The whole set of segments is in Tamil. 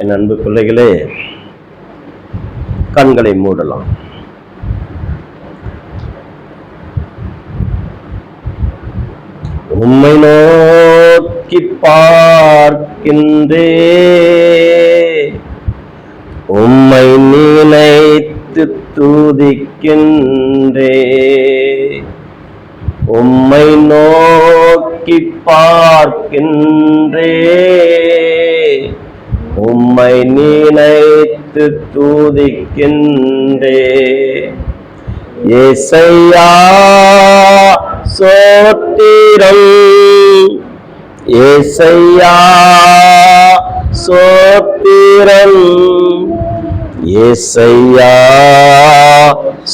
என் அன்பு பிள்ளைகளே, கண்களை மூடலாம். உம்மை நோக்கி பார்க்கின்றே, உம்மை நினைத்து துதிக்கின்றே. உம்மை நோக்கி பார்க்கின்றே, உம்மை நினைத்து துதிக்கின்றே. ஏசையா சோத்திரம், ஏசையா சோத்திரம், ஏசையா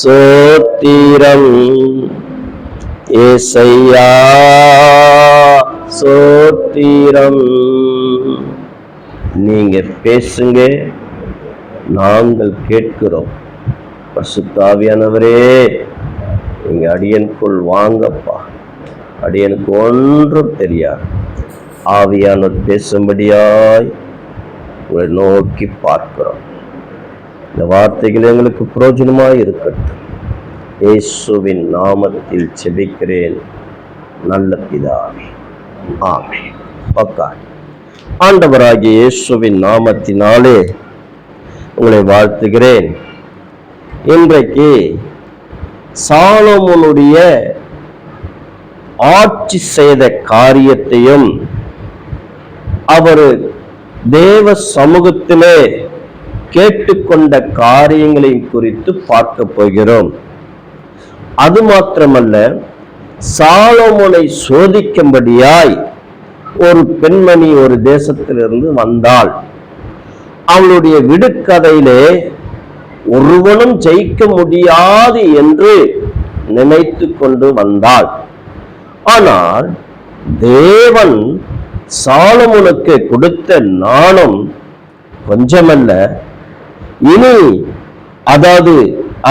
சோத்திரம், ஏசையா சோத்திரம். நீங்க பேசுங்க, நாங்கள் கேட்கிறோம். பரிசுத்த ஆவியானவரே, நீங்க அடியனுக்குள் வாங்கப்பா. அடியனுக்கு ஒன்றும் தெரியாது. ஆவியானவர் பேசும்படியாய் உங்களை நோக்கி பார்க்கிறோம். இந்த வார்த்தைகள் எங்களுக்கு பிரயோஜனமாய் இருக்கட்டும். இயேசுவின் நாமத்தில் செபிக்கிறேன் நல்ல பிதாவே, ஆமென். உட்கார். ஆண்டவராகிய இயேசுவின் நாமத்தினாலே உங்களை வாழ்த்துகிறேன். இன்றைக்கு சாலோமோனுடைய ஆட்சி செய்த காரியத்தையும் அவர் தேவ சமூகத்திலே கேட்டுக்கொண்ட காரியங்களையும் குறித்து பார்க்க போகிறோம். அது மாத்திரமல்ல, சாலோமோனை சோதிக்கும்படியாய் ஒரு பெண்மணி ஒரு தேசத்திலிருந்து வந்தாள். அவளுடைய விடுகதையிலே ஒருவனும் ஜெயிக்க முடியாது என்று நினைத்து கொண்டு வந்தாள். ஆனால் தேவன் சாலோமோனுக்கு கொடுத்த ஞானம் கொஞ்சமல்ல. இனி அதாவது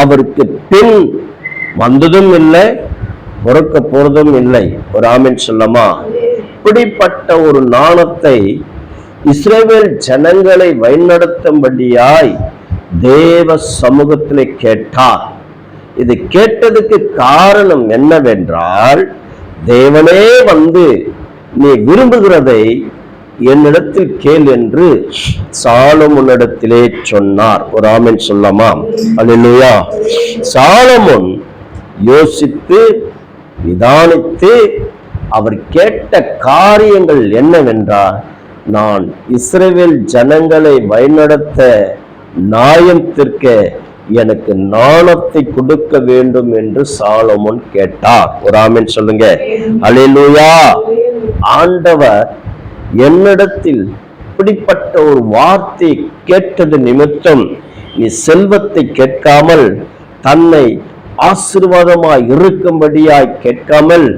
அவருக்கு பின் வந்ததும் இல்லை, பொறுக்க போறதும் இல்லை. ஒரு ஆமென் சொல்லமா? இப்படிப்பட்ட ஒரு ஞானத்தை இஸ்ரவேல் ஜனங்களை வழிநடத்தும்படியாய் தேவ சமூகத்திலே கேட்டார். இது கேட்டதுக்கு காரணம் என்னவென்றால், தேவனே வந்து நீ விரும்புகிறதை என்னிடத்தில் கேள் என்று சாலோமோனிடத்திலே சொன்னார். ஒரு ஆமென் சொல்லமா? அல்லேலூயா. சாலோமோன் யோசித்து நிதானித்து அவர் கேட்ட காரியங்கள் என்னவென்றால், நான் இஸ்ரவேல் ஜனங்களை வழிநடத்த நியாயம் தீர்க்க எனக்கு ஞானத்தை கொடுக்க வேண்டும் என்று சாலோமோன் கேட்டார். ஒரு ஆமென் சொல்லுங்க. அல்லேலூயா. ஆண்டவர் என்னிடத்தில் இப்படிப்பட்ட ஒரு வார்த்தை கேட்டது நிமித்தம் நீ செல்வத்தை கேட்காமல், தன்னை ஆசீர்வாதமாய் இருக்கும்படியாய் கேட்காமல்,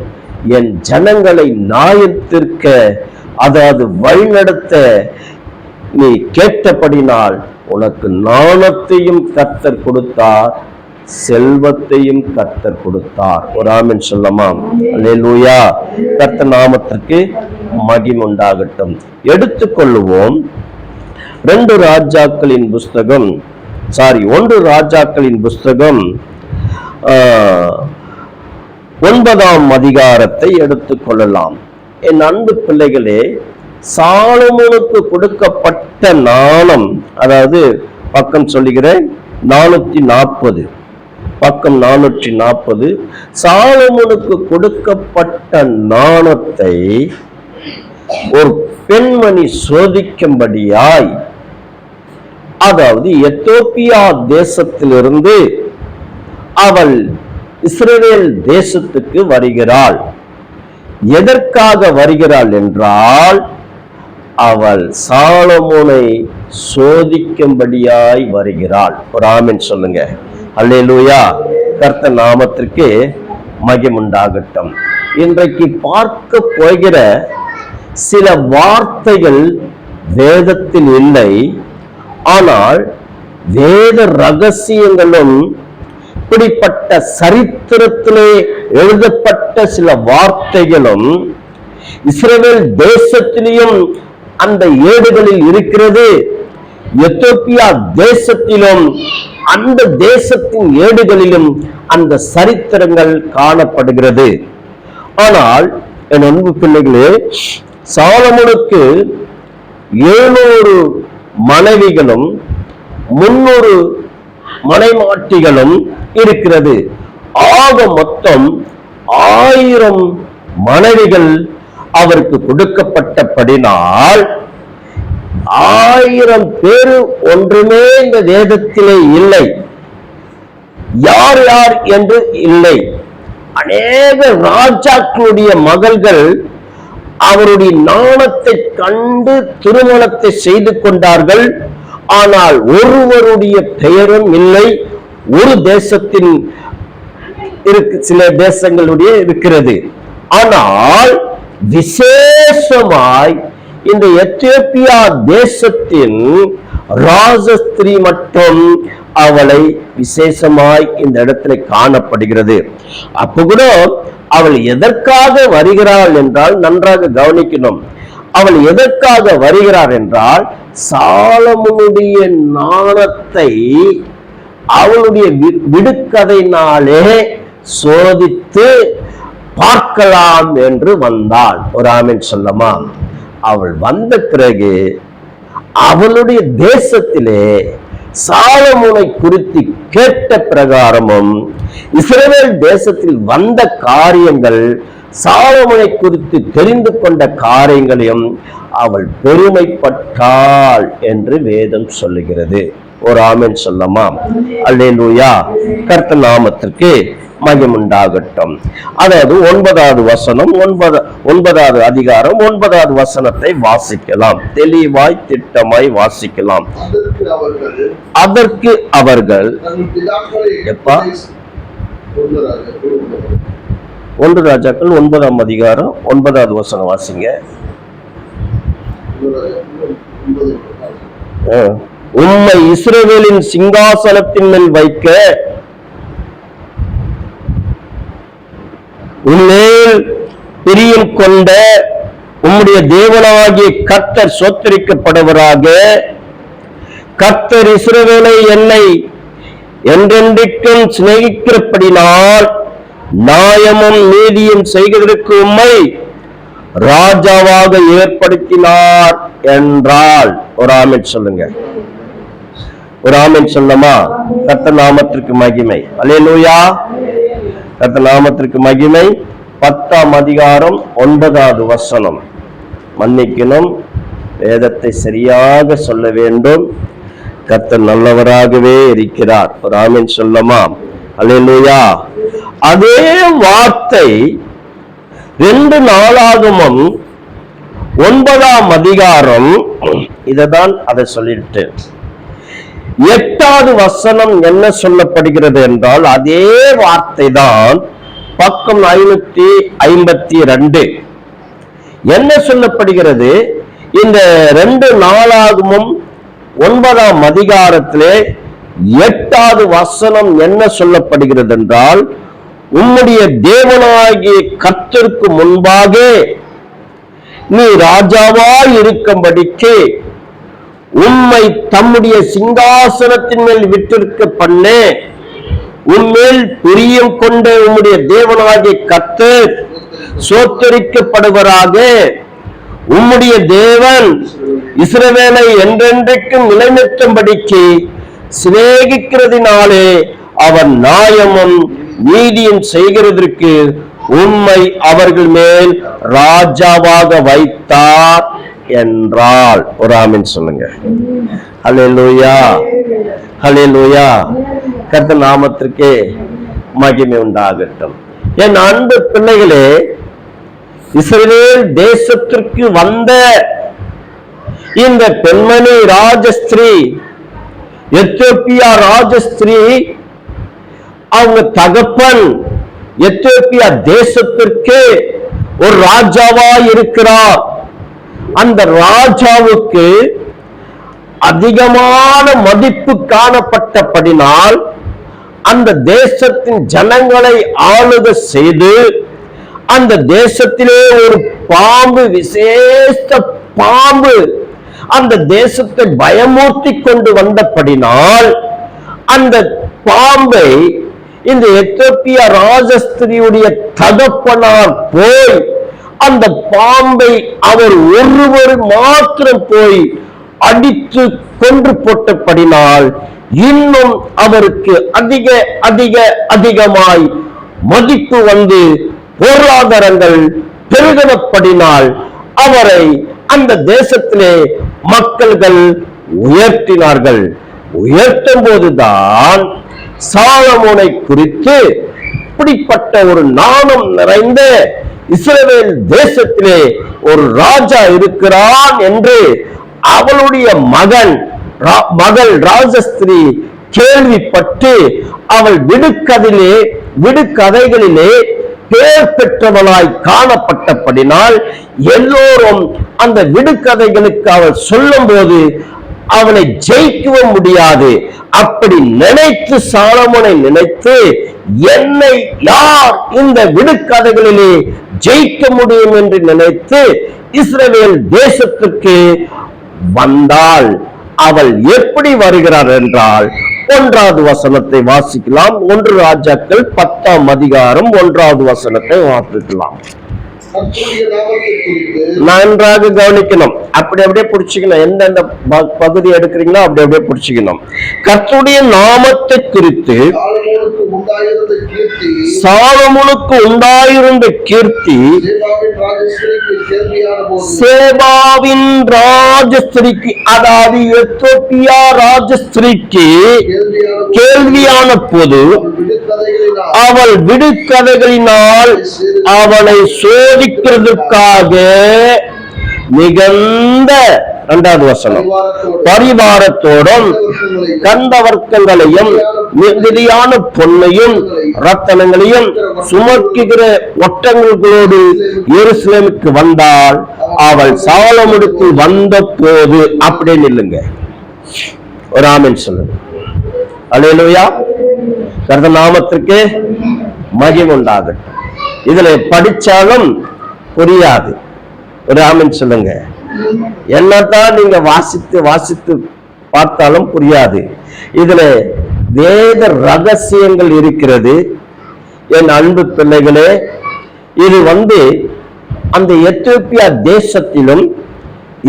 என் ஜனங்களை நியாயத்திற்க அதாவது வழிநடத்த நீ கேட்டபடினால் உனக்கு ஞானத்தையும் கர்த்தர் கொடுத்தார், செல்வத்தையும் கர்த்தர் கொடுத்தார். ஒரு ஆமென் சொல்லமா? அல்லேலூயா. கர்த்தர் நாமத்திற்கு மகிமை உண்டாகட்டும். எடுத்துக்கொள்ளுவோம் 1 ராஜாக்களின் புஸ்தகம் 9ஆம் அதிகாரத்தை எடுத்துக்கொள்ளலாம். என் அன்பு பிள்ளைகளே, சாலோமோனுக்கு கொடுக்கப்பட்ட ஞானம், அதாவது பக்கம் சொல்லுகிறேன் 440, பக்கம் 440. சாலோமோனுக்கு கொடுக்கப்பட்ட ஞானத்தை ஒரு பெண்மணி சோதிக்கும்படியாய், அதாவது எத்தியோப்பியா தேசத்திலிருந்து அவள் இஸ்ரவேல் தேசத்துக்கு வருகிறாள். எதற்காக வருகிறாள் என்றால், அவள் சாலோமோனை சோதிக்கும்படியாய் வருகிறாள். ஒரு ஆமென் சொல்லுங்க. அல்லேலூயா. கர்த்தர் நாமத்திற்கு மகிமை உண்டாகட்டும். இன்றைக்கு பார்க்க போகிற சில வார்த்தைகள் வேதத்தில் இல்லை, ஆனால் வேத ரகசியங்களும் இப்படிப்பட்ட சரித்திரத்திலே எழுதப்பட்ட சில வார்த்தைகளும் இஸ்ரவேல் தேசத்திலேயும் அந்த ஏடுகளில் இருக்கிறது. எத்தியோப்பியா தேசத்திலும் அந்த தேசத்தின் ஏடுகளிலும் அந்த சரித்திரங்கள் காணப்படுகிறது. ஆனால் என் அன்பு பிள்ளைகளே, சாலமோனுக்கு 700 மனைவிகளும் 300 மனைமாட்டிகளும் இருக்கிறது. ஆக மொத்தம் 1000 மனைவிகள் அவருக்கு கொடுக்கப்பட்டபடினால் 1000 பேர் ஒன்றுமே இந்த வேதத்திலே இல்லை. யார் யார் என்று இல்லை. அநேக ராஜாக்களுடைய மகள்கள் அவருடைய நாணத்தை கண்டு திருமணத்தை செய்து கொண்டார்கள். ஆனால் ஒருவருடைய பெயரும் இல்லை. ஒரு தேசத்தின் சில தேசங்களுடைய இருக்கிறது. ஆனால் விசேஷமாய் இந்த எத்தியோப்பியா தேசத்தின் ராஜஸ்திரீ மட்டும் அவளை விசேஷமாய் இந்த இடத்துல காணப்படுகிறது. அப்ப கூட அவள் எதற்காக வருகிறாள் என்றால் நன்றாக கவனிக்கணும். அவள் எதற்காக வருகிறார் என்றால் சாலமோனுடைய நாணத்தை அவளுடைய விடுகதையினாலே சோதித்து பார்க்கலாம் என்று வந்தாள். ஒரு ஆமென் சொல்லமா? அவள் வந்த பிறகு அவளுடைய தேசத்திலே சாலமோனை குறித்து கேட்ட பிரகாரமும் இஸ்ரவேல் தேசத்தில் வந்த காரியங்கள், சாலமோனை குறித்து தெரிந்து கொண்ட காரியங்களையும் அவள் பெருமைப்பட்டாள் என்று வேதம் சொல்லுகிறது. ஒரு ஆமென் சொல்லமா? அல்லேலூயா. கர்த்தர் நாமத்திற்கு மகிமை உண்டாகட்டும். அதாவது 9வது வசனம், 9வது அதிகாரம் 9வது வசனத்தை வாசிக்கலாம். தெளிவாய் திட்டமாய் வாசிக்கலாம். அதற்கு அவர்கள் 1 ராஜாக்கள் 9ஆம் அதிகாரம் 9வது வசனம் வாசிங்க. உம்மை இஸ்ரவேலின் சிங்காசனத்தின் மேல் வைக்க உன்மேல் பிரியம் கொண்ட உம்முடைய தேவனாகிய கர்த்தர் சோத்தரிக்கப்படுவராக. கர்த்தர் இஸ்ரவேலை என்னை என்றென்றைக்கும் சிநேகிக்கிறபடினால் நியாயமும் நீதியும் செய்வதற்கு உம்மை ராஜாவாக ஏற்படுத்தினார் என்றால். ஒரு ஆமென் சொல்லுங்க. ஒரு ஆமென் சொல்லமா? கர்த்தர் நாமத்திற்கு மகிமை. அல்லேலூயா. கர்த்தர் நாமத்திற்கு மகிமை. 10ஆம் அதிகாரம் 9வது வசனம். மன்னிக்கணும், வேதத்தை சரியாக சொல்ல வேண்டும். கர்த்தர் நல்லவராகவே இருக்கிறார். ஒரு ஆமென் சொல்லமா? அல்லேலூயா. அதே வார்த்தை 2 நாளாகமம் 9ஆம் அதிகாரம் இததான் அதை சொல்லிட்டு 8வது வசனம் என்ன சொல்லப்படுகிறது என்றால் அதே வார்த்தை தான். பக்கம் 552 என்ன சொல்லப்படுகிறது? இந்த 2 நாளாகமும் 9ஆம் அதிகாரத்திலே 8வது வசனம் என்ன சொல்லப்படுகிறது என்றால், உம்முடைய தேவனாகிய கர்த்தருக்கு முன்பாக நீ ராஜாவாய் இருக்கும்படிக்கு உம்மை தம்முடைய சிங்காசனத்தின் மேல் விட்டிருக்க பண்ண உம்மேல் பிரியம் கொண்ட உம்முடைய தேவனாகிய கர்த்தர் சோத்தரிக்கப்படுவராக. உம்முடைய தேவன் இஸ்ரவேலை என்றென்றைக்கும் நிலைநிறுத்தும்படிக்கு சிநேகிக்கிறதினாலே அவர் நியாயமும் நீதியும் செய்கிறதற்கு உம்மை அவர்கள் மேல் ராஜாவாக வைத்தார் என்றால். ஒரு ஆமென் சொல்லுங்க. ஹல்லேலூயா. ஹல்லேலூயா. கர்த்தர் நாமத்திற்கு மகிமை உண்டாகட்டும். என் அன்பு பிள்ளைகளே, இஸ்ரவேல் தேசத்திற்கு வந்த இந்த பெண்மணி ராஜஸ்திரீ, எத்தியோப்பியா ராஜஸ்திரீ, அவங்க தகப்பன் எத்தியோப்பியா தேசத்திற்கு ஒரு ராஜாவா இருக்கிறார். அந்த ராஜாவுக்கு அதிகமான மதிப்பு காணப்பட்டபடினால் அந்த தேசத்தின் ஜனங்களை ஆளுகை செய்து அந்த தேசத்திலே ஒரு பாம்பு, விசேஷ பாம்பு அந்த தேசத்தை பயமூர்த்தி கொண்டு வந்தபடினால் அந்த பாம்பை இந்த எத்தியோப்பியா ராஜஸ்திரியுடைய தகப்பனார் போய் அந்த பாம்பை அவர் ஒருவர் மாத்திரம் போய் அடித்து கொன்று போட்டபடினால் இன்னும் அவருக்கு அதிக அதிக அதிகமாய் மதிப்பு வந்து பொருளாதாரங்கள் பெருகினபடினால் அவரை அந்த தேசத்திலே மக்கள்கள் உயர்த்தினார்கள். உயர்த்தும் போதுதான் சாலமோனை குறித்து இப்படிப்பட்ட ஒரு நாணம் நிறைந்த இஸ்ரவேல் தேசத்திலே ஒரு ராஜா இருக்கிறான் என்று அவளுடைய மகள் ராஜஸ்திரி கேள்விப்பட்டு அவள் விடுகதைகளிலே பெயர் பெற்றவளாய் காணப்பட்டபடினால் எல்லோரும் அந்த விடுகதைகளுக்கு அவள் சொல்லும் போது அவனை ஜெயிக்கவும் முடியாது. அப்படி நினைத்து சாலமோனை நினைத்து, என்னை யார் இந்த விடுகதைகளிலே ஜெயிக்க முடியும் என்று நினைத்து இஸ்ரவேல் தேசத்துக்கு வந்தாள். அவள் எப்படி வருகிறார் என்றால் 1வது வசனத்தை வாசிக்கலாம். 1 ராஜாக்கள் 10ஆம் அதிகாரம் 1வது வசனத்தை வாசிக்கலாம். நன்றாக கவனிக்கணும். அப்படி அப்படியே பிடிச்சிக்கணும். எந்தெந்த பகுதி எடுக்கிறீங்களோ அப்படி அப்படியே பிடிச்சிக்கணும். கர்த்தருடைய நாமத்தை குறித்து சாலமோனுக்கு உண்டாயிருந்த கீர்த்தி சேபாவின் ராஜஸ்திரிக்கு, அதாவது எத்தியோப்பியா ராஜஸ்திரிக்கு கேள்வியான போது அவள் விடுகதைகளினால் அவனை சோதிக்கிறதுக்காக மிகுந்த 2வது வசனம் பரிவாரத்தோடும் கந்தவர்க்கங்களையும் மிகுதியான பொன்னையும் ரத்தனங்களையும் சுமக்குகிற ஒட்டங்களோடு எருசலேமுக்கு வந்தாள். அவள் சாலமோனுக்கு வந்த போது, அப்படின்னு இல்லைங்க, ஒரு ஆமென் சொல்லுங்க. அல்லேலூயா. கர்த்தர் நாமத்திற்கு மகிமை உண்டாகட்டும். இதுல படிச்சாலும் புரியாது. ஒரு ஆமென் சொல்லுங்க. என்னதான் நீங்க வாசித்து பார்த்தாலும் புரியாது. இதுல வேத ரகசியங்கள் இருக்கிறது. என் அன்பு பிள்ளைகளே, இது அந்த எத்தியோப்பியா தேசத்திலும்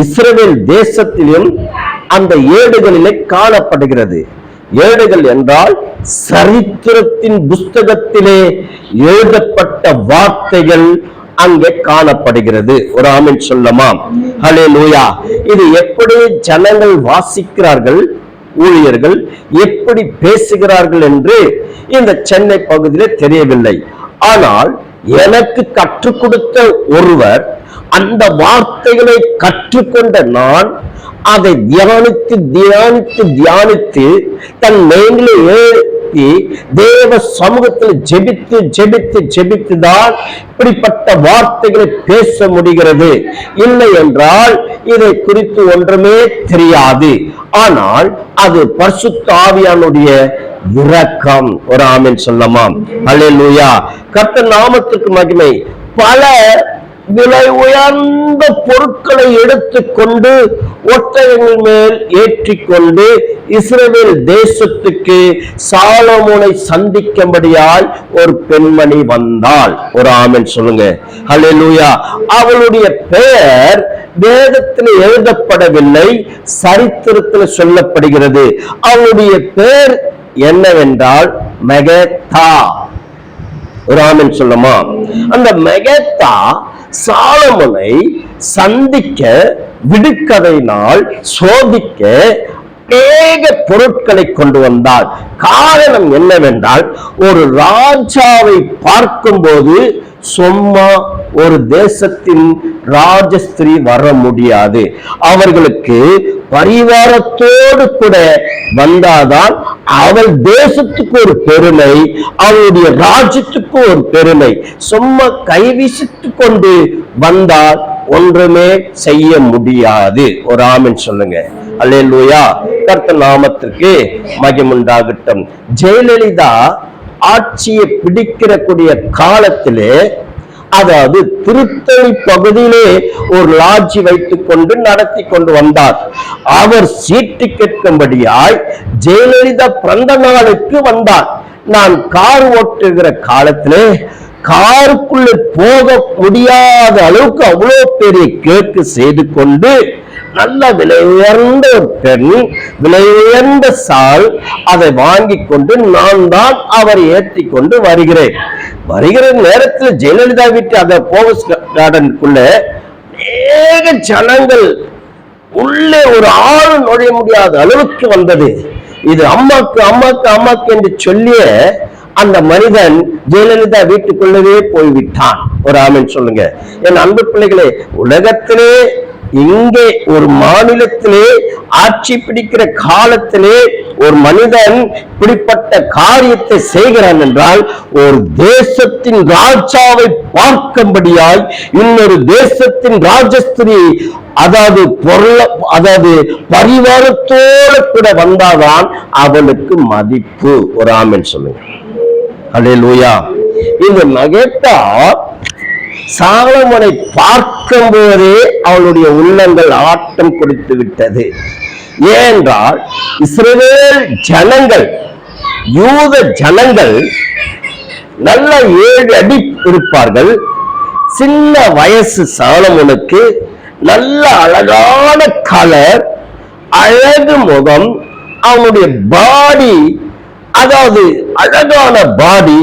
இஸ்ரவேல் தேசத்திலும் அந்த ஏடுகளிலே காணப்படுகிறது. ஏடுகள் என்றால் சரித்திரத்தின் புஸ்தகத்திலே எழுதப்பட்ட வார்த்தைகள் அங்கே காணப்படுகிறது. ஒரு ஆமென் சொல்லமா? ஹல்லேலூயா. இது எப்படி ஜனங்கள் வாசிக்கிறார்கள், ஊழியர்கள் எப்படி பேசுகிறார்கள் என்று இந்த சென்னை பகுதியில் தெரியவில்லை. ஆனால் எனக்கு கற்றுக் கொடுத்த ஒருவர், அந்த வார்த்தைகளை கற்றுக்கொண்ட நான் அதை தியானித்து தியானித்து தியானித்து தன் மேலே ஏற்றி தேவ சமூகத்தில் ஜெபித்து ஜெபித்து ஜெபித்துதான் இப்படிப்பட்ட வார்த்தைகளை பேச முடிகிறது. இல்லை என்றால் இதை குறித்து ஒன்றுமே தெரியாது. ஆனால் அது பரிசுத்த ஆவியானுடைய இரக்கம். ஒரு ஆமென் சொல்லமாம். அல்லேலூயா. கர்த்தர் நாமத்துக்கு மகிமை. பல விலை உயர்ந்த பொருட்களை எடுத்துக்கொண்டு ஒட்டகங்கள் மேல் ஏற்றிக்கொண்டு இஸ்ரவேல் தேசத்துக்கு சாலமோனை சந்திக்கும்படியாய் ஒரு பெண்மணி வந்தாள். ஒரு ஆமென் சொல்லுங்க. ஹல்லேலூயா. அவளுடைய பெயர் வேதத்தில் எழுதப்படவில்லை, சரித்திரத்தில் சொல்லப்படுகிறது. அவளுடைய பெயர் என்னவென்றால் மெகதா. ஒரு ஆமென் சொல்லுமா? அந்த மெகதா சாலமோனை சந்திக்க, விடுகதையினால் சோதிக்க அநேக பொருட்களை கொண்டு வந்தாள். காரணம் என்னவென்றால், ஒரு ராஜாவை பார்க்கும்போது சும்மா ஒரு தேசத்தின் ராஜஸ்திரி வர முடியாது. அவர்களுக்கு பரிவாரத்தோடு கூட வந்தாதான் அவள் தேசத்துக்கு ஒரு பெருமை, அவளுடைய ராஜ்யத்துக்கு ஒரு பெருமை. சும்மா கைவீசித்து கொண்டு வந்தால் ஒன்றுமே செய்ய முடியாது. ஒரு ஆமென் சொல்லுங்க. அல்லேலூயா. கர்த்தர் நாமத்திற்கு மகிமை உண்டாகட்டும். ஜெயலலிதா ஆட்சியை பிடிக்கிறக்கூடிய காலத்திலே அதாவது திருத்தணி பகுதியிலே ஒரு லாட்ஜி வைத்துக் கொண்டு நடத்தி கொண்டு வந்தார். அவர் சீட்டு கேட்கும்படியாய் ஜெயலலிதா பிறந்த நாளுக்கு வந்தார். நான் கார் ஓட்டுகிற காலத்திலே காருக்குள்ளே போக முடியாத அளவுக்கு அவ்வளவு பெரிய கேக்கு செய்து கொண்டு நல்ல விலை உயர்ந்த பெண், விலை உயர்ந்த சால், அதை வாங்கி கொண்டு நான் தான் அவரை ஏற்றி கொண்டு வருகிற நேரத்தில் ஜெயலலிதா வீட்டு அந்த போகஸ் கார்டனுக்குள்ள அநேக ஜனங்கள், உள்ளே ஒரு ஆள் நுழைய முடியாத அளவுக்கு வந்தது. இது அம்மாக்கு அம்மாக்கு அம்மாக்கு என்று சொல்லிய அந்த மனிதன் ஜெயலலிதா வீட்டுக்குள்ளவே போய்விட்டான். ஒரு ஆமென் சொல்லுங்க. என் அன்பு பிள்ளைகளே, உலகத்திலே இங்கே ஒரு மாநிலத்திலே ஆட்சி பிடிக்கிற காலத்திலே ஒரு மனிதன் இப்படிப்பட்ட காரியத்தை செய்கிறான் என்றால், ஒரு தேசத்தின் ராஜாவை பார்க்கும்படியாய் இன்னொரு தேசத்தின் ராஜஸ்திரி, அதாவது பரிவாரத்தோடு கூட வந்தாதான் அவளுக்கு மதிப்பு. ஒரு ஆமென் சொல்லுங்க. அல்லேலூயா. இந்த மகேத்தா சாலமோனை பார்க்கும் போதே அவளுடைய உள்ளங்கள் ஆட்டம் கொடுத்து விட்டது. ஏனென்றால் இஸ்ரவேல் ஜனங்கள், யூத ஜனங்கள் நல்ல 7 அடி இருப்பார்கள். சின்ன வயசு சாலமோனுக்கு நல்ல அழகான கலர், அழகு முகம், அவனுடைய பாடி, அதாவது அழகான பாடி.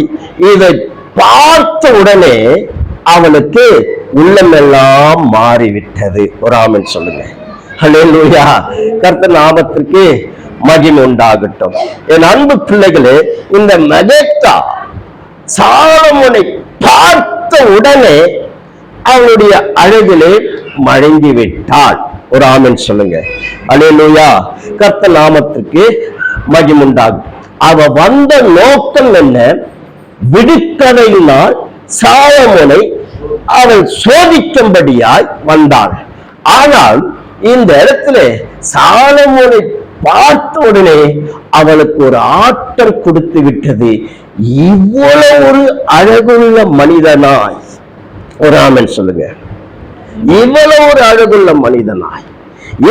இதை பார்த்த உடனே அவனுக்கு உள்ளமெல்லாம் மாறிவிட்டது. ஒரு ஆமென் சொல்லுங்க. அல்லேலூயா. கர்த்தர் நாமத்திற்கு மகிமை உண்டாகட்டும். என் அன்பு பிள்ளைகளே, இந்த மகேத்தா சாலமோனை பார்த்த உடனே அவனுடைய அழகிலே மயங்கி விட்டாள். ஒரு ஆமென் சொல்லுங்க. அல்லேலூயா. கர்த்தர் நாமத்திற்கு மகிமை உண்டாகும். அவ வந்த நோக்கம் என்ன? விடுக்கதையினால் சாலமோனை அவள் சோதிக்கும்படியாய் வந்தாள். ஆனால் இந்த இடத்துல சாலமோனை பார்த்த உடனே அவளுக்கு ஒரு ஆட்டம் கொடுத்து விட்டது. இவ்வளவு ஒரு அழகுள்ள மனிதனாய், ஒரு ஆமென் சொல்லுங்க, இவ்வளவு ஒரு அழகுள்ள மனிதனாய்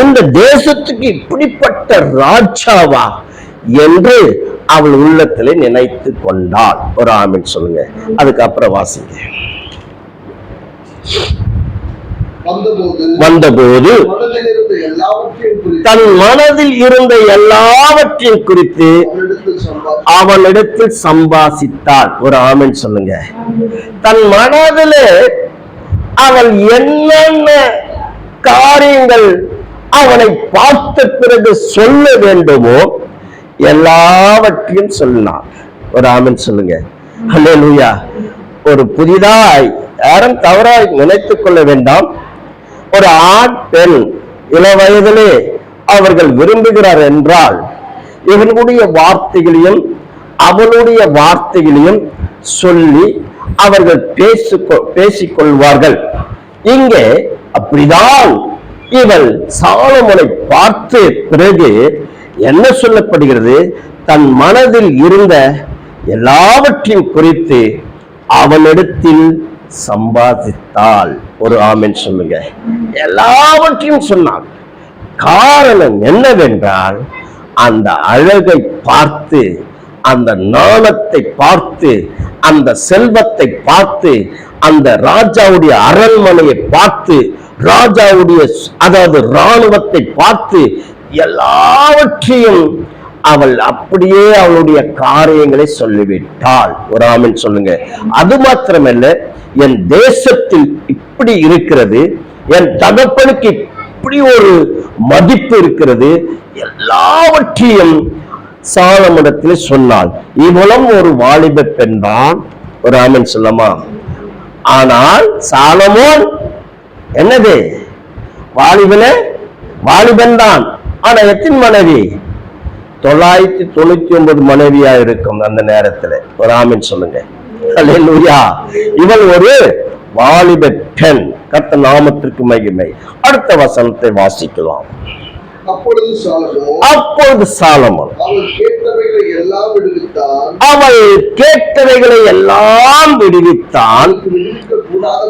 இந்த தேசத்துக்கு இப்படிப்பட்ட ராஜாவா என்று அவள் உள்ளத்திலே நினைத்து கொண்டாள். ஒரு ஆமென் சொல்லுங்க. அதுக்கப்புறம் வாசிங்க. வந்தபோது தன் மனதில் இருந்த எல்லாவற்றையும் குறித்து அவனிடத்தில் சம்பாசித்தாள். ஒரு ஆமென் சொல்லுங்க. தன் மனதிலே அவள் என்னென்ன காரியங்கள் அவனை பார்த்த பிறகு சொல்ல வேண்டுமோ எல்லாவற்றையும் சொன்னான். ஒரு ஆமென் சொல்லுங்க. அல்லேலூயா. ஒரு புதிதாய் யாரும் தவறாய் நினைத்துக் கொள்ள வேண்டாம். ஒரு ஆண் பெண் இள வயதிலே அவர்கள் விரும்புகிறார் என்றால் இவனுடைய வார்த்தைகளையும் அவளுடைய வார்த்தைகளையும் சொல்லி அவர்கள் பேசிக்கொள்வார்கள். இங்கே அப்படிதான் இவள் சாலமோனை பார்த்து பிறகு என்ன சொல்லப்படுகிறது? தன் மனதில் இருந்த எல்லாவற்றையும் குறித்து அவனிடத்தில் சம்பாதித்தாள். ஒரு ஆமென் சொல்லுங்க. எல்லாவற்றையும் சொன்னாள். காரணம் என்னவென்றால், அந்த அழகை பார்த்து, அந்த நாணத்தை பார்த்து, அந்த செல்வத்தை பார்த்து, அந்த ராஜாவுடைய அரண்மனையை பார்த்து, ராஜாவுடைய அதாவது இராணுவத்தை பார்த்து, எல்லாவற்றையும் அவள் அப்படியே அவளுடைய காரியங்களை சொல்லிவிட்டாள். ஒரு ஆமென் சொல்லுங்க. அது மாத்திரமல்ல, என் தேசத்தில் இப்படி இருக்கிறது, என் தகப்பனுக்கு இப்படி ஒரு மதிப்பு இருக்கிறது, எல்லாவற்றையும் சாலமோனிடத்தில் சொன்னாள். இவளும் ஒரு வாலிப பெண் தான். ஒரு ஆமென் சொல்லமா? ஆனால் சாலமோன் என்னது? வாலிபன் தான். ஆனா எத்தனை மனைவி? 999 மனைவியா இருக்கும் அந்த நேரத்துல. ஒரு ஆமென் சொல்லுங்க. அல்லேலூயா. இவள் ஒரு வாலிப பெண். கர்த்தர் நாமத்திற்கு மகிமை. அடுத்த வசனத்தை வாசிக்கலாம். அப்பொழுது சாலமோன் அவள் கேட்டவைகளை எல்லாம் விடுவித்தான்.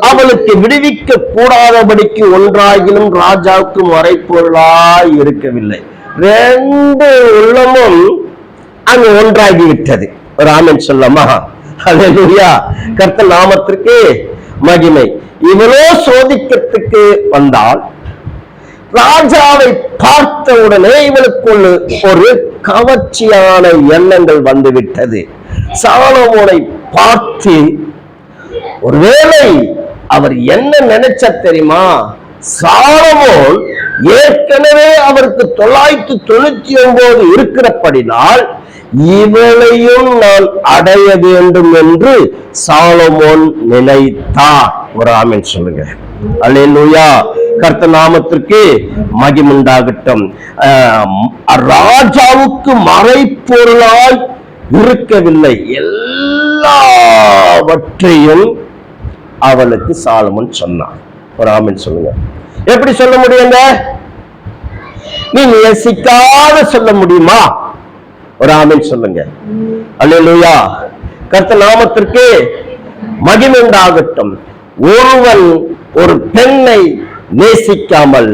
அவளுக்கு விடுவிக்க கூடாதபடிக்கு ஒன்றாகிலும் ராஜாவுக்கு மறைப்பொருளாய் இருக்கவில்லை. ரெண்டு உள்ளமும் அங்கு ஒன்றாகி விட்டது. ஒரு ஆமென் சொல்லமா? ஹல்லேலூயா. கர்த்தர் நாமத்திற்கு மகிமை. இவளோ சோதிக்கத்துக்கு வந்தால் ராஜாவை பார்த்த உடனே இவளுக்குள்ள ஒரு கவர்ச்சியான எண்ணங்கள் வந்துவிட்டது. சாலமோனை பார்த்து ஒருவேளை அவர் என்ன நினைச்ச தெரியுமா? சாலமோன் ஏற்கனவே அவருக்கு 999 இருக்கிறபடினால் இவளையும் நான் அடைய வேண்டும் என்று சாலமோன் நினைத்தார். ஒரு ஆமென் சொல்லுங்க. அல்லேலூயா. கர்த்தர் நாமத்திற்கு மகிமுண்டாகட்டும். ராஜாவுக்கு மறைப்பொருளாய் இருக்கவில்லை. எல்லாவற்றையும் அவளுக்கு சாலமோன் சொன்னான். ஒரு ஆமென் சொல்லுங்க. எப்படி சொல்ல முடியுங்க? நீ நேசிக்காத சொல்ல முடியுமா? ஒரு ஆமென் சொல்லுங்க. அல்லேலூயா. கர்த்தர் நாமத்திற்கு மகிமுண்டாகட்டும். ஒருவன் ஒரு பெண்ணை நேசிக்காமல்,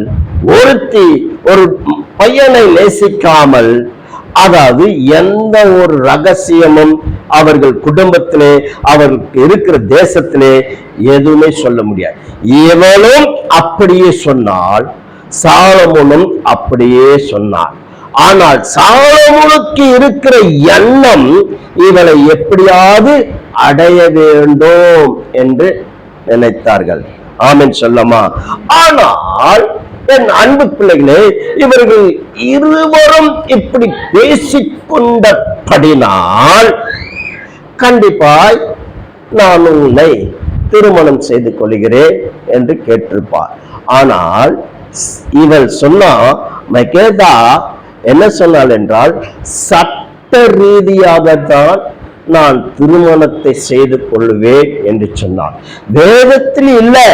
ஒருத்தி ஒரு பையனை நேசிக்காமல், அதாவது எந்த ஒரு ரகசியமும் அவர்கள் குடும்பத்திலே அவர்களுக்கு இருக்கிற தேசத்திலே எதுவுமே சொல்ல முடியாது. இவளும் அப்படியே சொன்னால், சாலமோனும் அப்படியே சொன்னார். ஆனால் சாலமோனுக்கு இருக்கிற எண்ணம் இவளை எப்படியாவது அடைய வேண்டும் என்று நினைத்தார்கள். ஆமென் சொல்லமா? ஆனால் என் அன்பு பிள்ளைகளே, இவர்கள் இருவரும் இப்படி பேசிக்கொண்டபடினால் கண்டிப்பாய் நான் உன்னை திருமணம் செய்து கொள்கிறேன் என்று கேட்டிருப்பார். ஆனால் இவள் சொன்னா, மகேதா என்ன சொன்னாள் என்றால், சட்ட ரீதியாக தான் நான் திருமணத்தை செய்து கொள்வேன் என்று சொன்னார். வேதத்தில் இல்லை.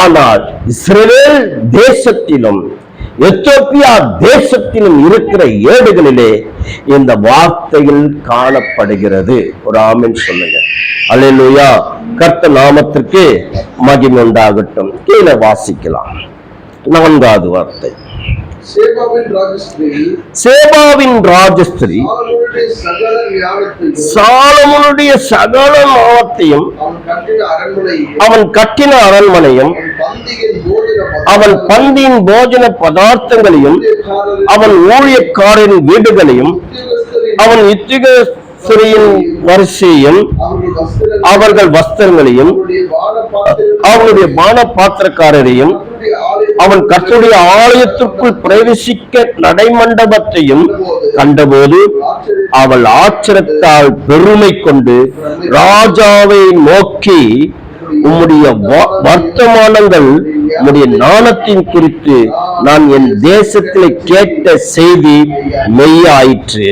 ஆனால் இஸ்ரவேல் தேசத்திலும் எத்தியோப்பியா தேசத்திலும் இருக்கிற ஏடுகளிலே இந்த வார்த்தைகள் காணப்படுகிறது. ஒரு ஆமென் சொல்லுங்க. அல்லேலூயா. கர்த்தர் நாமத்திற்கு மகிமை உண்டாகட்டும். கீழே வாசிக்கலாம். 4வது வார்த்தை. சேபாவின் ராஜஸ்திரி சாலமோனுடைய சகல ஞானத்தையும், அவன் கட்டின அரண்மனையும், அவன் பந்தியின் போஜன பதார்த்தங்களையும், அவன் ஊழியக்காரரின் வீடுகளையும், அவன் இத்திகஸ்திரியின் வரிசையும், அவர்கள் வஸ்திரங்களையும், அவனுடைய பான பாத்திரக்காரரையும், அவன் கர்த்தருடைய ஆலயத்திற்குள் பிரவேசிக்க நடைமண்டபத்தையும் கண்டபோது அவள் ஆச்சரியத்தால் பெருமை கொண்டு ராஜாவை நோக்கி, உம்முடைய வர்த்தமானங்கள், உம்முடைய ஞானத்தின் குறித்து நான் என் தேசத்தில் கேட்ட செய்தி மெய்யாயிற்று.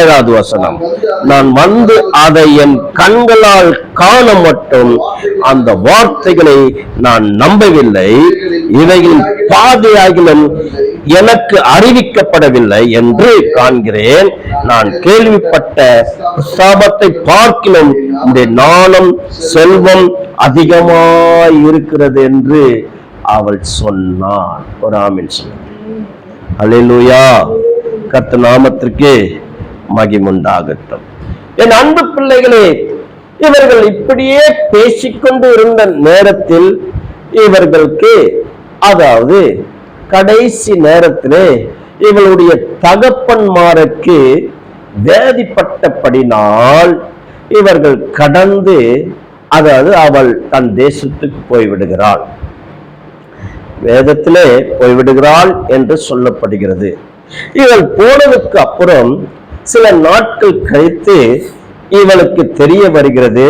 7வது வசனம். நான் வந்து அதை என் கண்களால் காண மட்டும் அந்த வார்த்தைகளை நான் நம்பவில்லை. இவைகளின் பாதையாகிலும் எனக்கு அறிவிக்கப்படவில்லை என்று காண்கிறேன். நான் கேள்விப்பட்ட சாபத்தை பார்க்கிலும் இந்த ஞானம் செல்வம் அதிகமாய் இருக்கிறது என்று அவள் சொன்னாள். ஒரு ஆமென் சொல்லுங்க. அல்லேலூயா. கர்த்தர் நாமத்திற்கு மகிமுண்டாகட்டும். என் அன்பு பிள்ளைகளே, இவர்கள் இப்படியே பேசிக்கொண்டு இருந்த நேரத்தில் இவர்களுக்கு, அதாவது கடைசி நேரத்திலே இவளுடைய தகப்பன்மாருக்கு வேதிப்பட்டபடினால் இவர்கள் கடந்து, அதாவது அவள் தன் தேசத்துக்கு போய்விடுகிறாள். வேதத்திலே போய்விடுகிறாள் என்று சொல்லப்படுகிறது. இவள் போனதுக்கு அப்புறம் சில நாட்கள் கழித்து இவளுக்கு தெரிய வருகிறது,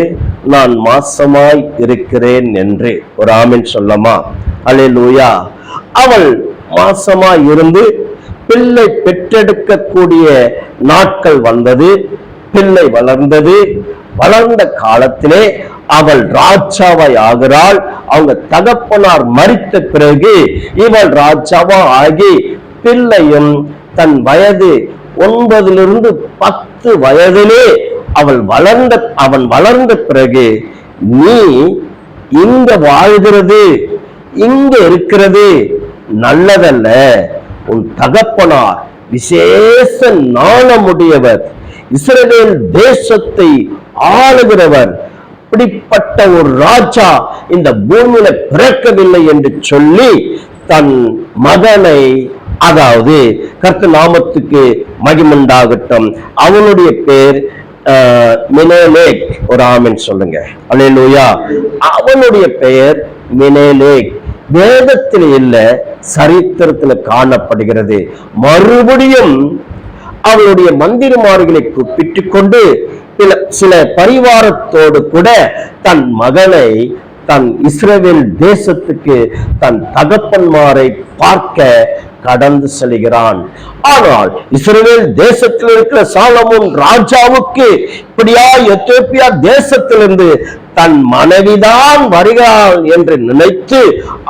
நான் மாசமாய் இருக்கிறேன் என்று. ஒரு ஆமென் சொல்லமா? அல்லேலூயா. அவள் மாசமாய் இருந்து பிள்ளை பெற்றெடுக்கக்கூடிய நாட்கள் வந்தது. பிள்ளை வளர்ந்தது. வளர்ந்த காலத்திலே அவள் ராஜாவாய் ஆகிறாள். அவங்க தகப்பனார் மரித்த பிறகு இவள் ராஜாவா ஆகி, பிள்ளையும் தன் வயது 9 to 10 வயதிலே அவன் வளர்ந்த பிறகு, நீ இங்க வாழ்கிறது, இங்க இருக்கிறது நல்லதல்ல. உன் தகப்பனார் விசேஷ நாணமுடையவர், இஸ்ரவேல் தேசத்தை ஆளுகிறவர், இப்படிப்பட்ட ஒரு ராஜா இந்த பூமியில பிறக்கவில்லை என்று சொல்லி தன் மகனை, அதாவது கர்த்தர் நாமத்துக்கு மகிமுண்டாகட்டும், அவனுடைய பேர் மினேலேக். ஒரு ஆமென் சொல்லுங்க. அல்லேலூயா. அவனுடைய பெயர் மினேலேக். வேதத்தில் இல்ல, சரித்திரத்தில் காணப்படுகிறது. மறுபடியும் அவளுடைய மந்திரிமார்களை கூப்பிட்டு கொண்டு சில பரிவாரத்தோடு கூட தன் மகனை தன் இஸ்ரவேல் தேசத்துக்கு தன் தகப்பன்மாரை பார்க்க கடந்து செல்கிறான். ஆனால் இஸ்ரவேல் தேசத்தில் இருக்கிற சாலமோன் ராஜாவுக்கு இப்படியா எத்தியோப்பியா தேசத்திலிருந்து தன் மனைவிதான் வருகிறாள் என்று நினைத்து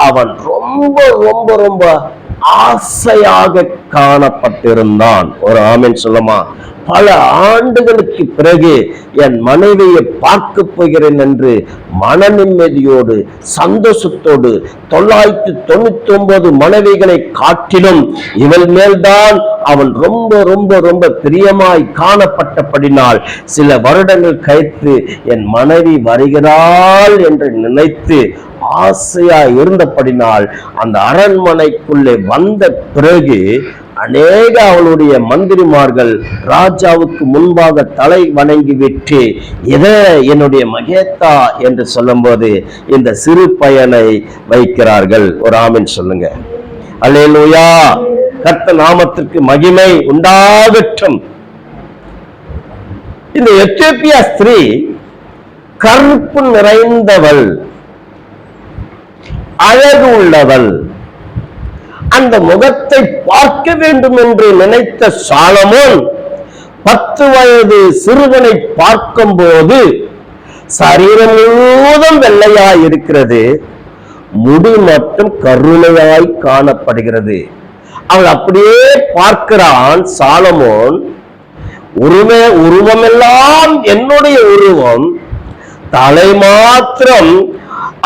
அவன் ரொம்ப ரொம்ப ரொம்ப ஆசையாக காணப்பட்டிருந்தான். ஒரு ஆமென் சொல்லுமா? பல ஆண்டுகளுக்கு பிறகு என் மனைவியை பார்க்க போகிறேன் என்று மன நிம்மதியோடு சந்தோஷத்தோடு 999 மனைவிகளை காட்டிலும் இவள் மேல்தான் அவன் ரொம்ப ரொம்ப ரொம்ப பிரியமாய் காணப்பட்டபடினால் சில வருடங்கள் கழித்து என் மனைவி வருகிறாள் என்று நினைத்து ஆசையா இருந்தபடினால் அந்த அரண்மனைக்குள்ளே வந்த பிறகு அநேக அவளுடைய மந்திரிமார்கள் ராஜாவுக்கு முன்பாக தலை வணங்கி விட்டு, இதை என்னுடைய மகேத்தா என்று சொல்லும் போது இந்த சிறு பையனை வைக்கிறார்கள். ஒரு ஆமென் சொல்லுங்க. அல்லேலூயா. கர்த்தர் நாமத்திற்கு மகிமை உண்டாகட்டும். இந்த எத்தியோப்பியா ஸ்திரீ கருப்பு நிறைந்தவள், அழகு உள்ளவள். அந்த முகத்தை பார்க்க வேண்டும் என்று நினைத்த சாலமோன் 10 வயது சிறுவனை பார்க்கும் போது சரீரம் முழுவதும் வெள்ளையாய் இருக்கிறது, முடி மட்டும் கருணையாய் காணப்படுகிறது. அவள் அப்படியே பார்க்கிறான் சாலமோன். உருவமெல்லாம் என்னுடைய உருவம், தலை மாத்திரம்,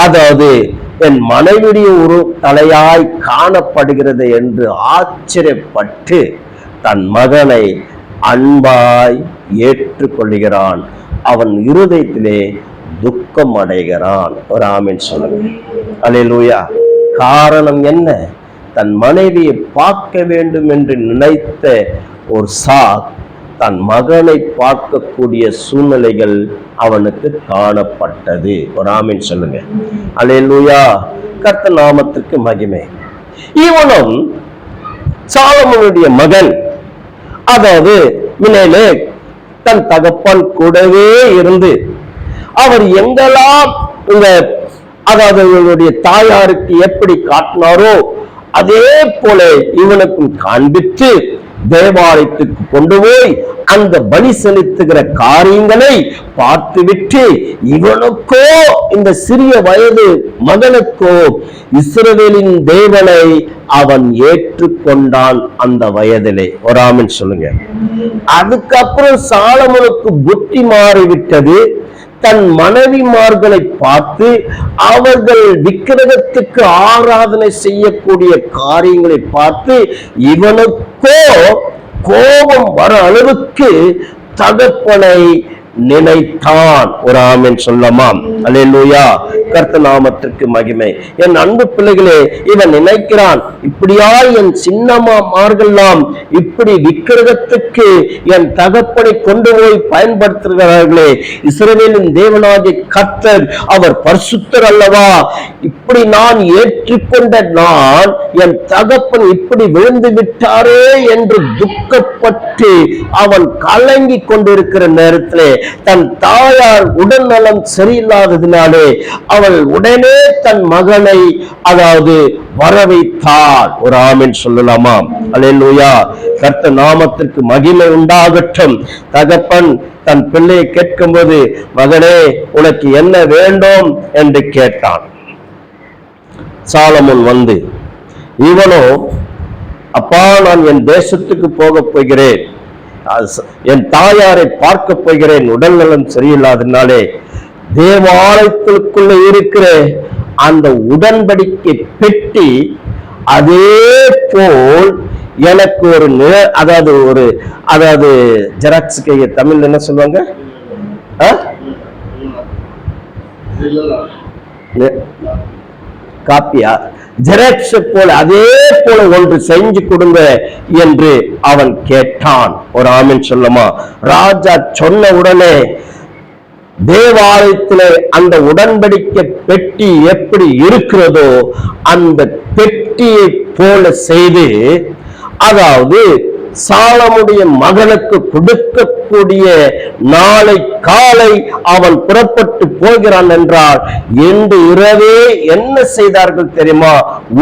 அதாவது என் மனைவியுடைய ஒரு தலையாய் காணப்படுகிறது என்று ஆச்சரியப்பட்டு தன் மகனை அன்பாய் ஏற்றுக்கொள்கிறான். அவன் இருதயத்திலே துக்கம் அடைகிறான். ஒரு ஆமென் சொல்லுங்க. அல்லேலூயா. காரணம் என்ன? தன் மனைவியை பார்க்க வேண்டும் என்று நினைத்த ஒரு சாக் தன் மகனை பார்க்கக்கூடிய சூழ்நிலைகள் அவனுக்கு காணப்பட்டது. ஒரு ஆமென் சொல்லுங்க. அல்லேலூயா. கர்த்தர் நாமத்திற்கு மகிமை. இவனும் சாலமோனுடைய மகன், அதாவது மினேலேக், தன் தகப்பன் கூடவே இருந்து அவர் எங்கெல்லாம் அதாவது இவனுடைய தாயாருக்கு எப்படி காட்டினாரோ அதே போல இவனுக்கும் காண்பித்து தேவாலயத்துக்கு கொண்டு போய் அந்த பலி செலுத்துகிற காரியங்களை பார்த்துவிட்டு, இவனுக்கோ இந்த சிறிய வயது மகனுக்கோ இஸ்ரவேலின் தேவனை அவன் ஏற்றுக்கொண்டான் அந்த வயதிலே. ஒரு ஆமென் சொல்லுங்க. அதுக்கப்புறம் சாலமோனுக்கு புத்தி மாறிவிட்டது. தன் மனைவிமார்களை பார்த்து அவர்கள் விக்கிரகத்துக்கு ஆராதனை செய்யக்கூடிய காரியங்களை பார்த்து இவனுக்கோ கோபம் வர அளவுக்கு தகப்பனை நினைத்தான். ஒரு ஆமென் சொல்லமாம். அல்லேலூயா. கர்த்தர் நாமத்திற்கு மகிமை. என் அன்பு பிள்ளைகளே, இவன் நினைக்கிறான், இப்படியா என் சின்னமார்கள்லாம் இப்படி விக்கிரகத்துக்கு என் தகப்பனை கொண்டு போய் பயன்படுத்துகிறார்களே, இஸ்ரவேலின் தேவனாகிய கர்த்தர் அவர் பரிசுத்தர் அல்லவா, இப்படி நான் ஏற்றுக்கொண்ட நான் என் தகப்பன் இப்படி விழுந்து விட்டாரே என்று துக்கப்பட்டு அவன் கலங்கி கொண்டிருக்கிற நேரத்திலே தன் தாயார் உடல் நலம் சரியில்லாததினாலே அவள் உடனே தன் மகனை, அதாவது வரவைத்தாள். ஒரு ஆமென் சொல்லலாமா? அல்லேலூயா. கர்த்தர் நாமத்திற்கு மகிமை உண்டாகட்டும். தகப்பன் தன் பிள்ளையை கேட்கும்போது, மகனே உனக்கு என்ன வேண்டும் என்று கேட்டான். சாலமோன் வந்து, இவனோ, அப்பா நான் என் தேசத்துக்கு போக போகிறேன், என் தாயாரை பார்க்க போகிறேன், உடல் நலம் சரியில்லாதனாலே. தேவாலயத்திற்குள்ள இருக்கிற அந்த உடன்படிக்கை பெட்டி அதே போல் எனக்கு ஒரு அதாவது ஜெராக்ஸ் கைய தமிழ்ல என்ன சொல்லுவாங்க, காப்பியா, ஜெராக்ஸ் போல அதே போல ஒன்று செஞ்சு கொடுங்க என்று அவன் கேட்டான். ஒரு ஆமென் சொல்லுமா? ராஜா சொன்ன உடனே தேவாலயத்திலே அந்த உடன்படிக்கை பெட்டி எப்படி இருக்கிறதோ அந்த பெட்டியை போல செய்து, அதாவது சாலமுடைய மகனுக்கு கொடுக்கக்கூடிய நாளை காலை அவன் புறப்பட்டு போகிறான் என்றால், இன்று இரவே என்ன செய்தார்கள் தெரியுமா?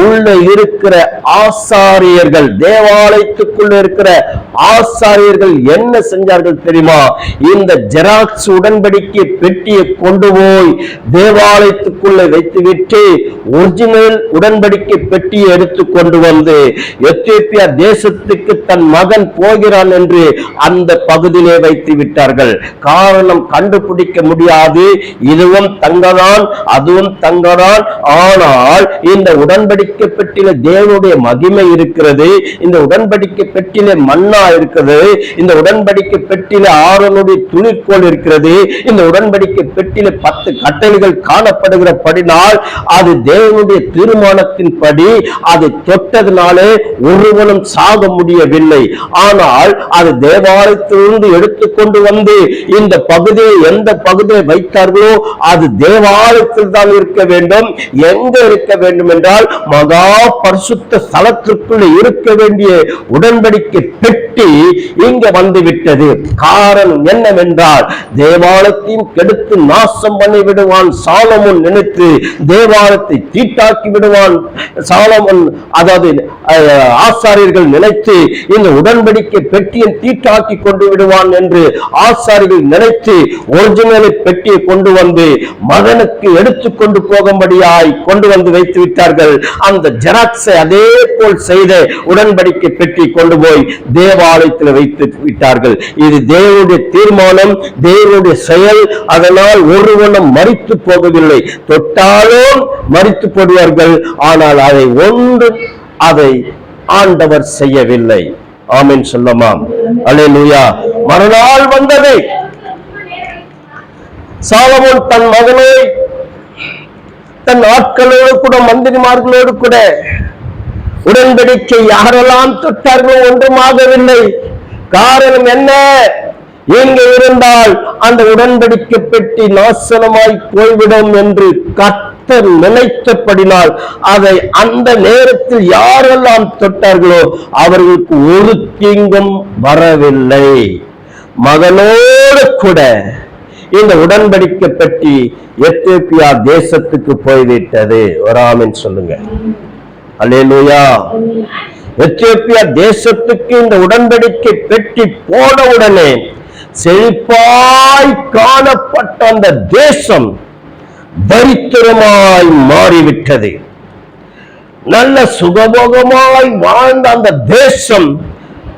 உள்ள இருக்கிற ஆசாரியர்கள், தேவாலயத்துக்குள்ள இருக்கிற ஆசாரியர்கள் என்ன செஞ்சார்கள் தெரியுமா? இந்த ஜெராக்ஸ் உடன்படிக்கை பெட்டியை கொண்டு போய் தேவாலயத்துக்குள்ள வைத்துவிட்டு ஒரிஜினல் உடன்படிக்கை பெட்டியை எடுத்து கொண்டு வந்து எத்தியோப்பியா தேசத்துக்கு தன் மகன் போகிறான் என்று அந்த பகுதியிலே வைத்து விட்டார்கள். காரணம் கண்டுபிடிக்க முடியாது. இதுவும் தங்கதான், அதுவும் தங்கதான். ஆனால் இந்த உடன்படிக்கை பெட்டியில தேவனுடைய மகிமை இருக்கிறது. இந்த உடன்படிக்கை பெட்டியில மன்னா இருக்கிறது. இந்த உடன்படிக்கை பெட்டியில ஆரோனுடைய துணிக்கோள் இருக்கிறது. இந்த உடன்படிக்கை பெட்டியில 10 கட்டளைகள் காணப்படுகிறபடினால் அது தேவனுடைய தீர்மானத்தின்படி அதை தொட்டதினாலே ஒருவனும் சாக முடியவில்லை. ஆனால் அது தேவாலயத்திலிருந்து எடுத்துக்கொண்டு வந்து இந்த பகுதியை எந்த பகுதியை வைத்தார்களோ அது தேவாலயத்தில் தான் இருக்க வேண்டும். எங்க இருக்க வேண்டும் என்றால் மகா பரிசுத்த ஸ்தலத்திற்குள் இருக்க வேண்டிய உடன்படிக்கை பெட்டி இங்க வந்துவிட்டது. காரணம் என்னவென்றால் தேவாலயத்தையும் கெடுத்து நாசம் பண்ணி விடுவான் சாலமோன் நினைத்து தேவாலயத்தை தீட்டாக்கி விடுவான் சாலமோன், அதாவது ஆசாரியர்கள் நினைத்து இந்த உடன்படிக்கை பெட்டியை தீட்டாக்கி கொண்டு விடுவான் என்று ஆசாரிகள் நினைத்து ஒரிஜினல் பெட்டியை கொண்டு வந்து மகனுக்கு எடுத்துக்கொண்டு போகும்படியாய் கொண்டு வந்து வைத்து விட்டார்கள். அந்த ஜெராக்ஸை அதே போல் செய்த உடன்படிக்கை பெட்டி கொண்டு போய் தேவாலயத்தில் வைத்து விட்டார்கள். இது தேவனுடைய தீர்மானம், தேவனுடைய செயல். அதனால் ஒருவனும் மரித்து போகவில்லை. தொட்டாலும் மரித்து போடுவார்கள். ஆனால் அதை ஆண்டவர் செய்யவில்லை. ஆமென் சொல்லமாம். அல்லேலூயா. மறுநாள் வந்தது. சாலமோன் தன் மகனை தன் ஆட்களோடு கூட மந்திரிமார்களோடு கூட உடன்படிக்கை யாரெல்லாம் தொட்டார்களோ ஒன்றுமாகவில்லை. காரணம் என்ன? எங்க இருந்தால் அந்த உடன்படிக்கை பெட்டி நாசனமாய் போய்விடும் என்று கர்த்தர் நினைத்தபடினால் அதை அந்த நேரத்தில் யாரெல்லாம் தொட்டார்களோ அவர்களுக்கு ஒரு தீங்கும் வரவில்லை. மகனோடு கூட இந்த உடன்படிக்கை பெட்டி எத்தியோப்பியா தேசத்துக்கு போய்விட்டது. ஒரு ஆமென் சொல்லுங்க. அல்லேலூயா. எத்தியோப்பியா தேசத்துக்கு இந்த உடன்படிக்கை பெட்டி போனவுடனே செழிப்பாய் காணப்பட்ட அந்த தேசம் தரித்திரமாய் மாறிவிட்டது. நல்ல சுகபோகமாய் வாழ்ந்த அந்த தேசம்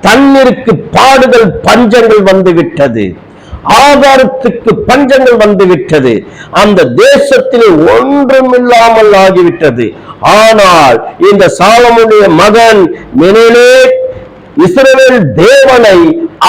தண்ணீருக்கு பாடுகள் பஞ்சங்கள் வந்துவிட்டது. ஆதாரத்துக்கு பஞ்சங்கள் வந்துவிட்டது. அந்த தேசத்திலே ஒன்றுமில்லாமல் ஆகிவிட்டது. ஆனால் இந்த சாலமோனுடைய மகன் மெனேலோக் இஸ்ரவேல் தேவனை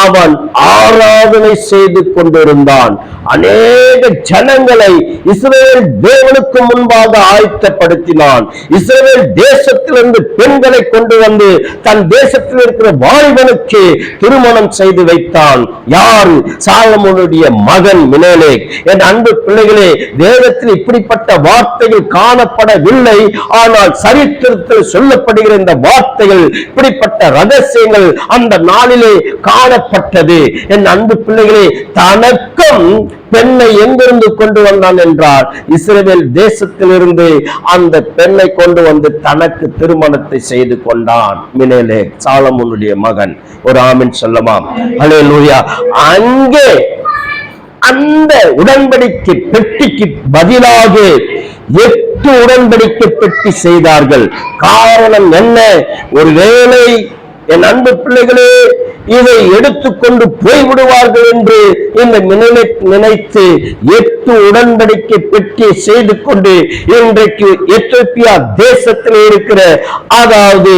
அவன் ஆராதனை செய்து கொண்டிருந்தான். அநேக ஜனங்களை இஸ்ரவேல் தேவனுக்கு முன்பாக ஆயத்தப்படுத்தினான். இஸ்ரவேல் தேசத்திலிருந்து பெண்களை கொண்டு வந்து தன் தேசத்தில் இருக்கிற வாலிபனுக்கு திருமணம் செய்து வைத்தான். யார்? சாலமோனுடைய மகன் மெனேலோக். என் அன்பு பிள்ளைகளே, வேதத்தில் இப்படிப்பட்ட வார்த்தைகள் காணப்படவில்லை. ஆனால் சரித்திரத்தில் சொல்லப்படுகிற இந்த வார்த்தைகள், இப்படிப்பட்ட ரகசியங்கள் அந்த நாளிலே காணப்பட்டது. என் அன்பு பிள்ளைகளே, தனக்கும் பெண்ணை எங்கிருந்து கொண்டு வந்தான் என்றால் இஸ்ரவேல் தேசத்திலிருந்து அந்த பெண்ணை கொண்டு வந்து தனக்கு திருமணத்தை செய்து கொண்டான். மெனேலோக் சாலமோனுடைய மகன். ஒரு ஆமென் சொல்லமாம். அல்லேலூயா. அங்கே அந்த உடன்படிக்கை பெட்டிக்கு பதிலாக 8 உடன்படிக்கை பெட்டி செய்தார்கள். காரணம் என்ன? ஒருவேளை என் அன்பு பிள்ளைகளே, இதை எடுத்துக்கொண்டு போய்விடுவார்கள் என்று இந்த நினைத்து 8 உடன்படிக்கை பெட்டி செய்து கொண்டு இன்றைக்கு எத்தியோப்பியா தேசத்தில் இருக்கிற, அதாவது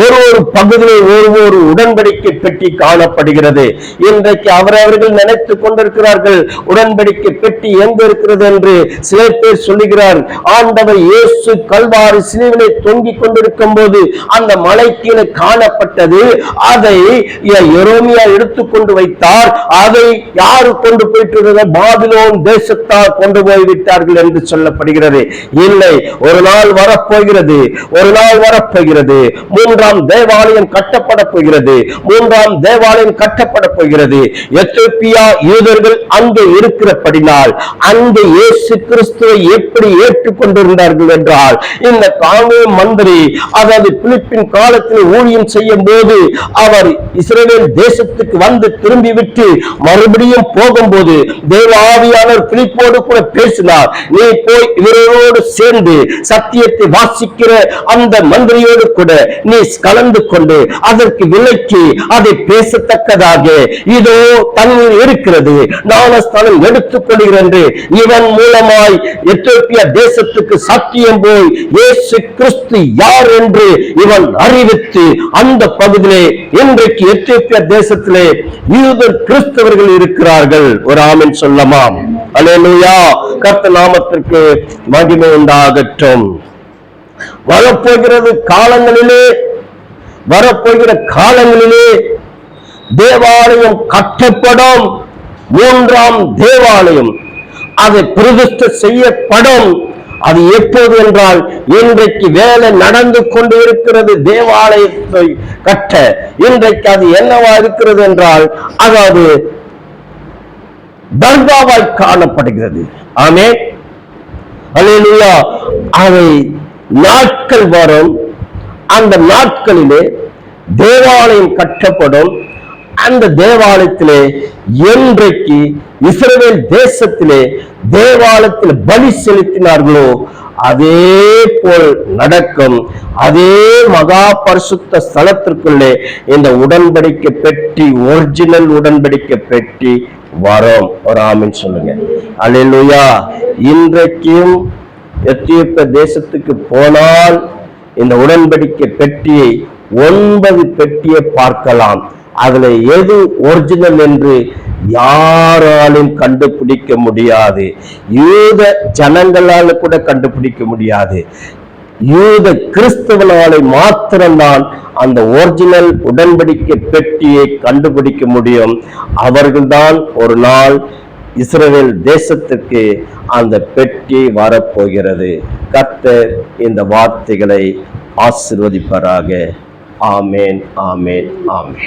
ஒரு பகுதியில் ஒரு உடன்படிக்கை பெட்டி காணப்படுகிறது. இன்றைக்கு அவரவர்கள் நினைத்துக் கொண்டிருக்கிறார்கள் உடன்படிக்கை பெட்டி எங்க இருக்கிறது என்று. சில பேர் சொல்லுகிறார், ஆண்டவர் இயேசு கல்வாரி சிலுவையிலே தொங்கிக் கொண்டிருக்கும் போது அந்த மலை கீழே காணப்பட்டது, அதை எரேமியா எடுத்துக்கொண்டு வைத்தார், அதை யாரு கொண்டு போயிட்டு பாபிலோன் தேசத்தார் கொண்டு போய் விட்டார்கள் என்று சொல்லப்படுகிறது. இல்லை, ஒரு நாள் வரப்போகிறது, ஒரு நாள் வரப்போகிறது. 3ஆம் தேவாலயம் கட்டப்பட போகிறது, 3ஆம் தேவாலயம் கட்டப்பட போகிறது. எத்தியோப்பியா யூதர்கள் அங்கே இருக்கிறபடினால் அங்கே இயேசு கிறிஸ்துவை எப்படி ஏற்றுக்கொண்டிருந்தார்கள் என்றால், இந்த காமே மந்திரி, அதாவது பிலிப்பின் காலத்தில் ஊழியம் செய்யும் போது அவர் இஸ்ரவேல் தேசத்துக்கு வந்து திரும்பி விட்டு மறுபடியும் போகும்போது தேவ ஆவியானவர் பிலிப்போடு கூட பேசினார். நீ போய் இவரோடு சேர்ந்து சத்தியத்தை வாசிக்கிற அந்த மந்திரியோடு கூட நீ கலந்து கொண்டு அதற்கு விலக்கி அதை பேசத்தக்கதாக இதோ தண்ணீர் இருக்கிறது, ஞானஸ்தானம் எடுத்துக் கொள்கிறேன். இவன் மூலமாய் எத்தியோப்பியா தேசத்துக்கு சத்தியம் போய் இயேசு கிறிஸ்து யார் என்று இவன் அறிவித்து அந்த பகுதியிலே இன்றைக்கு எத்தியோப்பியா தேசத்திலே யூதர் கிறிஸ்தவர்கள் இருக்கிறார்கள். ஒரு ஆமென் சொல்லலாம். அல்லேலூயா. கர்த்தர் நாமத்திற்கு மகிமை உண்டாகட்டும். வரப்போகிற காலங்களிலே தேவாலயம் கட்டப்படும். 3ஆம் தேவாலயம் அது பிரதிஷ்டை செய்யப்படும். அது எப்போது என்றால், இன்றைக்கு வேலை நடந்து கொண்டு இருக்கிறது தேவாலயத்தை கட்ட. இன்றைக்கு அது என்னவா இருக்கிறது என்றால், அதாவது தர்காவாய் காணப்படுகிறது. ஆமென். அல்லேலூயா. அதை நாட்கள் வரும், அந்த நாட்களிலே தேவாலயம் கட்டப்படும். அந்த தேவாலயத்திலே என்றைக்கு இஸ்ரவேல் தேசத்திலே தேவாலயத்தில் பலி செலுத்தினார்களோ அதே போல் நடக்கும். அதே மகா பரிசுத்த ஸ்தலத்திற்குள்ளே இந்த உடன்படிக்கை பெட்டி, ஒரிஜினல் உடன்படிக்கை பெட்டி வரும். ஒரு ஆமென் சொல்லுங்க. அல்லேலூயா. இன்றைக்கும் எத்தியோப்பியா தேசத்துக்கு போனால் இந்த உடன்படிக்கை பெட்டியை 9 பெட்டியை பார்க்கலாம். அதுல எது ஒரிஜினல் என்று யாராலும் கண்டுபிடிக்க முடியாது. யூத ஜனங்களால கூட கண்டுபிடிக்க முடியாது. யூத கிறிஸ்தவனாலே மாத்திரம்தான் அந்த ஒரிஜினல் உடன்படிக்கை பெட்டியை கண்டுபிடிக்க முடியும். அவர்கள்தான் ஒரு நாள் இஸ்ரவேல் தேசத்துக்கு அந்த பெட்டி வரப்போகிறது. கர்த்தர் இந்த வார்த்தைகளை ஆசீர்வதிப்பாராக. ஆமென், ஆமென், ஆமென்.